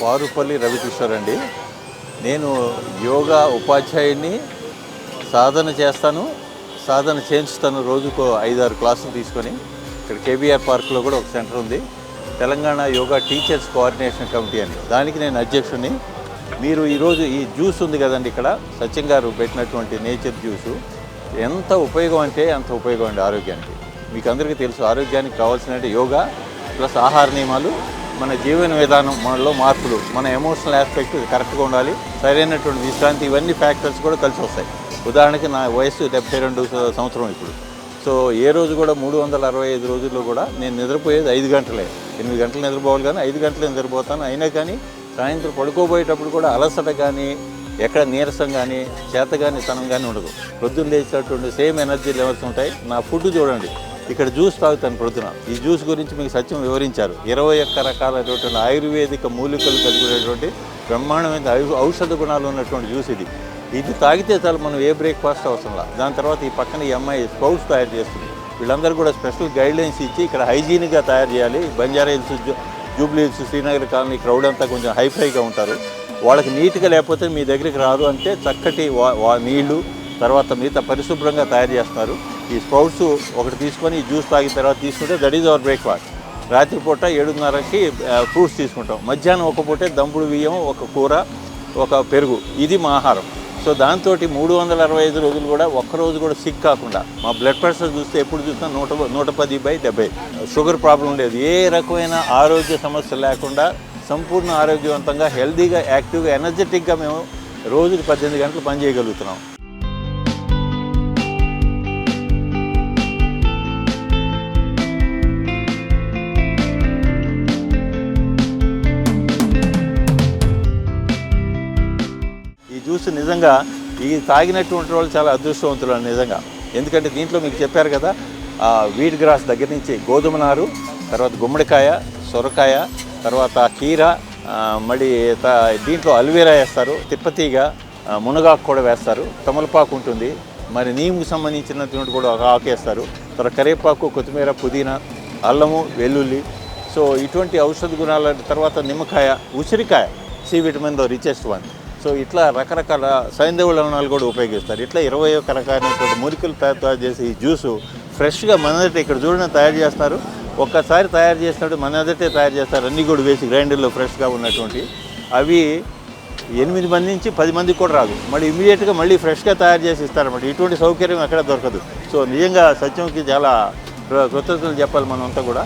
పారుపల్లి రవికిషోర్ అండి. నేను యోగా ఉపాధ్యాయుడిని. సాధన చేస్తాను, సాధన చేయించుతాను. రోజుకో 5-6 క్లాసులు తీసుకొని. ఇక్కడ కేబీఆర్ పార్క్లో కూడా ఒక సెంటర్ ఉంది, Telangana yoga teachers coordination committee అని. దానికి నేను అధ్యక్షుడిని. మీరు ఈరోజు ఈ జ్యూస్ ఉంది కదండి, ఇక్కడ సత్యం గారు పెట్టినటువంటి నేచర్ జ్యూసు ఎంత ఉపయోగం అంటే అంత ఉపయోగం అండి ఆరోగ్యానికి. మీకు అందరికీ తెలుసు, ఆరోగ్యానికి కావాల్సిన యోగా ప్లస్ ఆహార నియమాలు, మన జీవన విధానం, మనలో మార్పులు, మన ఎమోషనల్ ఆస్పెక్ట్ కరెక్ట్గా ఉండాలి, సరైనటువంటి విశ్రాంతి, ఇవన్నీ ఫ్యాక్టర్స్ కూడా కలిసి వస్తాయి. ఉదాహరణకి నా వయసు 72 సంవత్సరం ఇప్పుడు. సో ఏ రోజు కూడా 365 రోజుల్లో కూడా నేను నిద్రపోయేది 5 గంటలే. 8 గంటలు నిద్రపోవాలి, కానీ 5 గంటలు నిద్రపోతాను. అయినా కానీ సాయంత్రం పడుకోబోయేటప్పుడు కూడా అలసట కానీ, ఎక్కడ నీరసం కానీ, చేత కానీ, తనం కానీ ఉండదు. ప్రొద్దున లేచినటువంటి సేమ్ ఎనర్జీ లెవెల్స్ ఉంటాయి. నా ఫుడ్ చూడండి, ఇక్కడ జ్యూస్ తాగుతాను ప్రొద్దున. ఈ జ్యూస్ గురించి మీకు సత్యం వివరించారు. 21 రకాలైనటువంటి ఆయుర్వేదిక మూలికలు కలిగినటువంటి బ్రహ్మాండమైన ఔషధ గుణాలు ఉన్నటువంటి జ్యూస్ ఇది. ఇది తాగితే చాలు, మనం ఏ బ్రేక్ఫాస్ట్ అవసరంలా. దాని తర్వాత ఈ పక్కన ఈ అమ్మాయి స్పౌట్స్ తయారు చేస్తుంది. వీళ్ళందరూ కూడా స్పెషల్ గైడ్లైన్స్ ఇచ్చి ఇక్కడ హైజీనిక్గా తయారు చేయాలి. Banjara hills, Jubilee hills, Srinagar colony crowd అంతా కొంచెం హైఫైగా ఉంటారు. వాళ్ళకి నీట్గా లేకపోతే మీ దగ్గరికి రాదు అంటే చక్కటి నీళ్లు, తర్వాత మిగతా పరిశుభ్రంగా తయారు చేస్తున్నారు. ఈ స్ప్రౌట్స్ ఒకటి తీసుకొని ఈ జ్యూస్ తాగిన తర్వాత తీసుకుంటే దట్ ఈజ్ అవర్ బ్రేక్ఫాస్ట్. రాత్రిపూట 7:30కి ఫ్రూట్స్ తీసుకుంటాం. మధ్యాహ్నం ఒక పూటే దంపుడు బియ్యం, ఒక కూర, ఒక పెరుగు, ఇది మా ఆహారం. సో దాంతో 365 రోజులు కూడా ఒక్కరోజు కూడా సిక్ కాకుండా, మా బ్లడ్ ప్రెషర్ చూస్తే ఎప్పుడు చూసినా 110/70. షుగర్ ప్రాబ్లం లేదు, ఏ రకమైన ఆరోగ్య సమస్య లేకుండా సంపూర్ణ ఆరోగ్యవంతంగా, హెల్తీగా, యాక్టివ్గా, ఎనర్జెటిక్గా మేము రోజుకి 18 గంటలు పనిచేయగలుగుతున్నాం. ఈ జ్యూస్ నిజంగా ఈ తాగినటువంటి వాళ్ళు చాలా అదృష్టవంతులు నిజంగా. ఎందుకంటే దీంట్లో మీకు చెప్పారు కదా, వీట్ గ్రాస్ దగ్గర నుంచి గోధుమ నారు, తర్వాత గుమ్మడికాయ, సొరకాయ, తర్వాత కీర, మళ్ళీ దీంట్లో అల్వేరా వేస్తారు, తిప్పతీగ, మునగాకు కూడా వేస్తారు, తమలపాకు ఉంటుంది, మరి నీముకు సంబంధించినటువంటి కూడా ఒక ఆకు వేస్తారు, తర్వాత కరివేపాకు, కొత్తిమీర, పుదీనా, అల్లము, వెల్లుల్లి. సో ఇటువంటి ఔషధ గుణాల తర్వాత నిమ్మకాయ, ఉసిరికాయ, సి విటమిన్లో రిచెస్ట్ వన్. సో ఇట్లా రకరకాల సైంధవ లవణాలు కూడా ఉపయోగిస్తారు. ఇట్లా 21 రకాలైనటువంటి మూలికలు తయారు చేసి ఈ జ్యూసు ఫ్రెష్గా మన దగ్గర ఇక్కడ చూడడం తయారు చేస్తారు. ఒక్కసారి తయారు చేసినట్టు మన దగ్గరే తయారు చేస్తారు, అన్నీ కూడా వేసి గ్రైండర్లో ఫ్రెష్గా ఉన్నటువంటి. అవి 8 మంది నుంచి 10 మందికి కూడా రాదు, మళ్ళీ ఇమీడియట్గా మళ్ళీ ఫ్రెష్గా తయారు చేసి ఇస్తారన్నమాట. ఇటువంటి సౌకర్యం ఎక్కడ దొరకదు. సో నిజంగా సత్యంకి చాలా కృతజ్ఞతలు చెప్పాలి మనం అంతా కూడా.